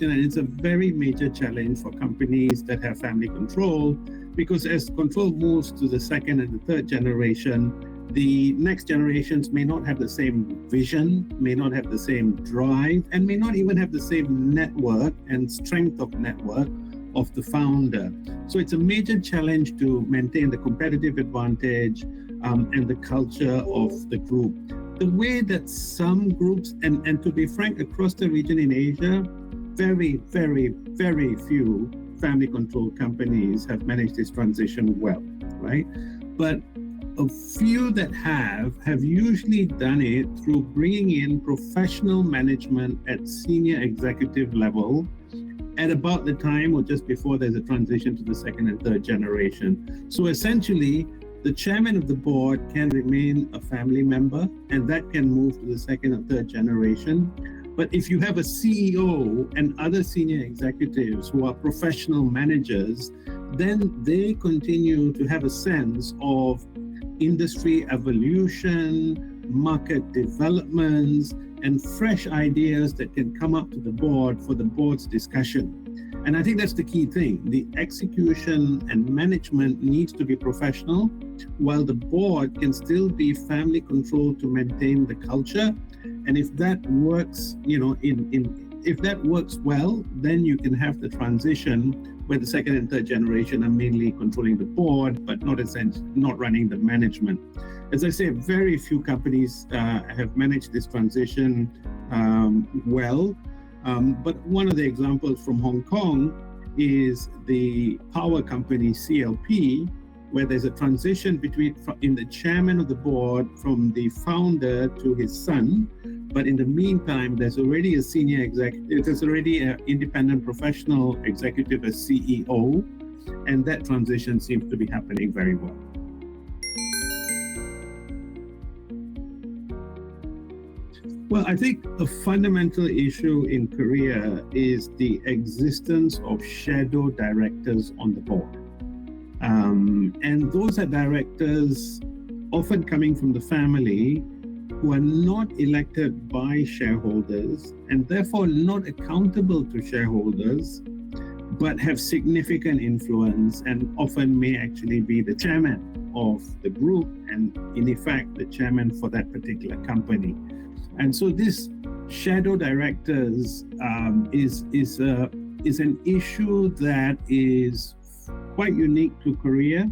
question, and it's a very major challenge for companies that have family control, because as control moves to the second and the third generation, the next generations may not have the same vision, may not have the same drive, and may not even have the same network and strength of network of the founder. So it's a major challenge to maintain the competitive advantage and the culture of the group. The way that some groups, and to be frank, across the region in Asia, very, very, very few family-controlled companies have managed this transition well, right? But a few that have usually done it through bringing in professional management at senior executive level at about the time or just before there's a transition to the second and third generation. So essentially, the chairman of the board can remain a family member, and that can move to the second and third generation. But if you have a CEO and other senior executives who are professional managers, then they continue to have a sense of industry evolution, market developments, and fresh ideas that can come up to the board for the board's discussion. And I think that's the key thing. The execution and management needs to be professional, while the board can still be family controlled to maintain the culture. And if that works, if that works well, then you can have the transition where the second and third generation are mainly controlling the board, but not running the management. As I say, very few companies have managed this transition well. But one of the examples from Hong Kong is the power company CLP, where there's a transition in the chairman of the board from the founder to his son. But in the meantime, there's already a senior executive, there's already an independent professional executive as CEO, and that transition seems to be happening very well. Well, I think a fundamental issue in Korea is the existence of shadow directors on the board. And those are directors often coming from the family who are not elected by shareholders and therefore not accountable to shareholders, but have significant influence and often may actually be the chairman of the group and in effect the chairman for that particular company. And so this shadow directors is an issue that is quite unique to Korea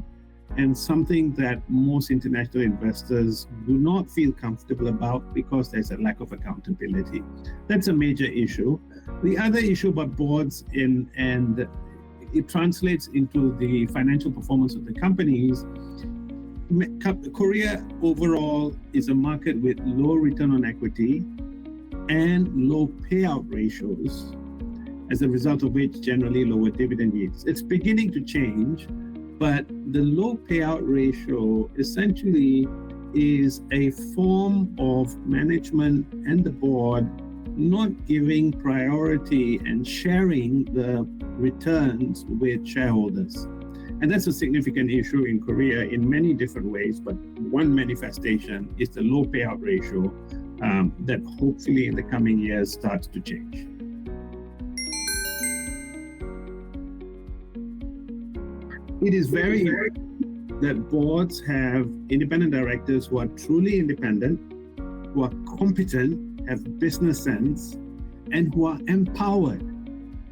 and something that most international investors do not feel comfortable about because there's a lack of accountability. That's a major issue. The other issue about boards and it translates into the financial performance of the companies. Korea overall is a market with low return on equity and low payout ratios, as a result of which generally lower dividend yields. It's beginning to change, but the low payout ratio essentially is a form of management and the board not giving priority and sharing the returns with shareholders. And that's a significant issue in Korea in many different ways, but one manifestation is the low payout ratio that hopefully in the coming years starts to change. It is very important that boards have independent directors who are truly independent, who are competent, have business sense, and who are empowered,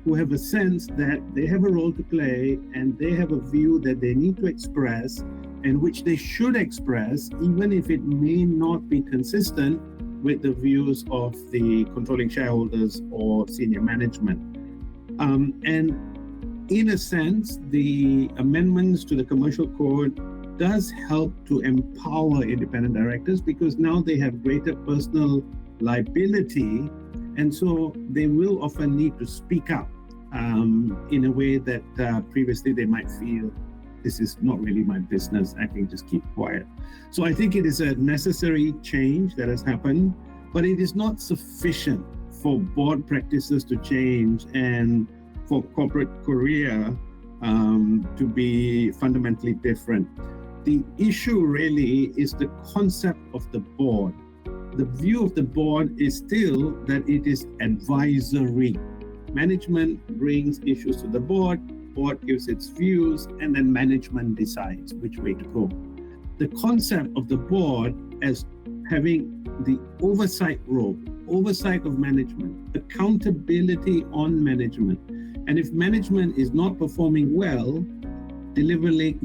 who have a sense that they have a role to play and they have a view that they need to express and which they should express, even if it may not be consistent with the views of the controlling shareholders or senior management. And in a sense, the amendments to the commercial code does help to empower independent directors because now they have greater personal liability, and so they will often need to speak up in a way that previously they might feel this is not really my business, I can just keep quiet. So I think it is a necessary change that has happened, but it is not sufficient for board practices to change and for corporate Korea to be fundamentally different. The issue really is the concept of the board. The view of the board is still that it is advisory. Management brings issues to the board gives its views, and then management decides which way to go. The concept of the board as having the oversight role, oversight of management, accountability on management. And if management is not performing well, delivering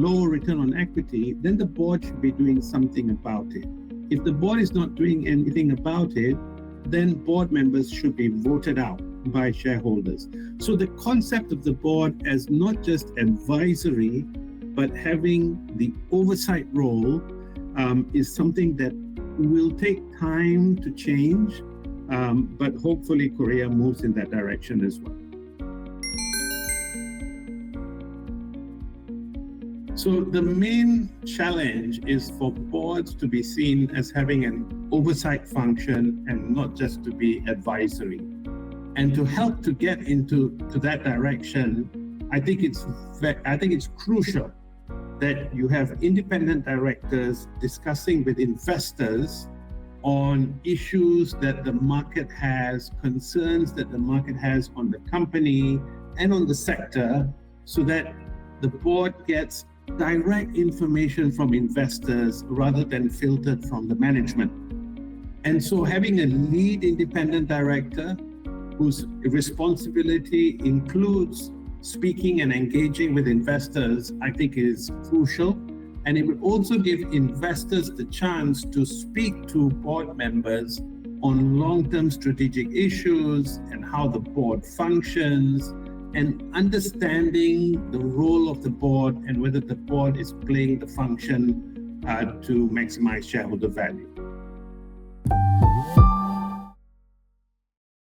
low return on equity, then the board should be doing something about it. If the board is not doing anything about it, then board members should be voted out by shareholders. So the concept of the board as not just advisory, but having the oversight role is something that will take time to change, but hopefully Korea moves in that direction as well. So the main challenge is for boards to be seen as having an oversight function and not just to be advisory. And to help to get into that direction, I think it's crucial that you have independent directors discussing with investors on issues that the market has, concerns that the market has on the company and on the sector, so that the board gets direct information from investors rather than filtered from the management. And so having a lead independent director whose responsibility includes speaking and engaging with investors, I think is crucial. And it would also give investors the chance to speak to board members on long-term strategic issues and how the board functions, and understanding the role of the board and whether the board is playing the function to maximize shareholder value.